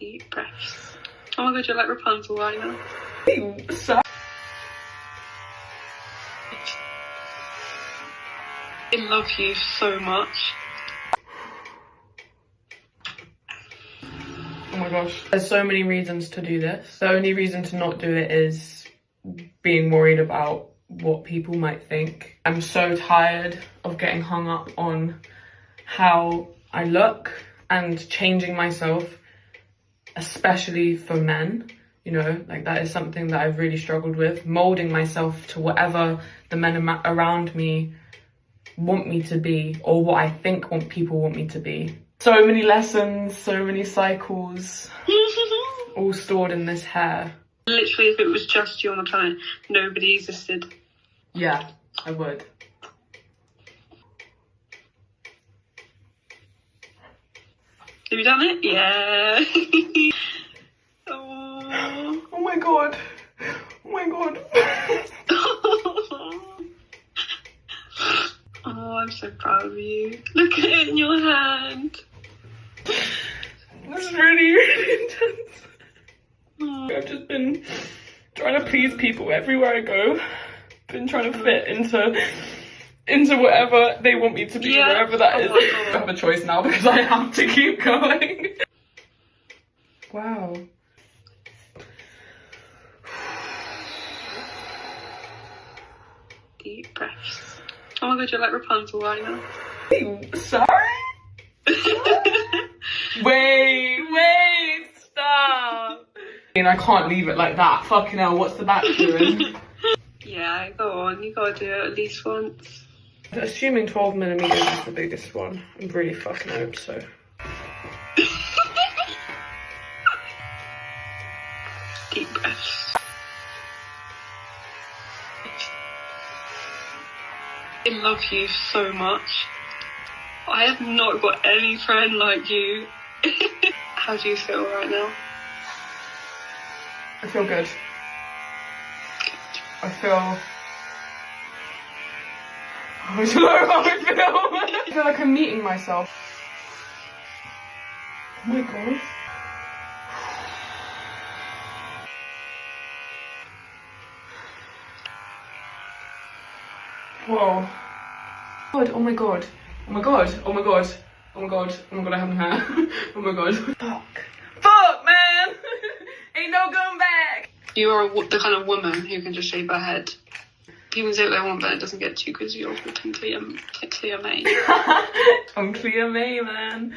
Deep breaths. Oh my god, you're like Rapunzel right now. I love you so much. Oh my gosh. There's so many reasons to do this. The only reason to not do it is being worried about what people might think. I'm so tired of getting hung up on how I look and changing myself, especially for men. You know, like that is something that I've really struggled with, molding myself to whatever the men around me want me to be, or what I think people want me to be. So many lessons, so many cycles, all stored in this hair. Literally, if it was just you on the planet, nobody existed. Yeah, I would. Have you done it? Yeah. Oh. Oh my god. Oh my god. Oh, I'm so proud of you. Look at it in your hand. This is really, really intense. Oh. I've just been trying to please people everywhere I go. Been trying to fit into whatever they want me to be, wherever that is. I have a choice now because I have to keep going. Wow. Deep breaths. Oh my god, you're like Rapunzel right now. Sorry? Wait, stop. And I can't leave it like that. Fucking hell, what's the back doing? Yeah, go on, you gotta do it at least once. Assuming 12mm is the biggest one, I really fucking hope so. Deep breaths. I love you so much. I have not got any friend like you. How do you feel right now? I feel good. I don't know how I feel. I feel like I'm meeting myself. Oh my god. Whoa. God, oh my god. Oh my god. Oh my god. Oh my god. Oh my god, I have no hair. Oh my god. Fuck, man! Ain't no going back! You are the kind of woman who can just shave her head. People can say what they want, but it doesn't get to you because you're clear May. I'm clear May, man.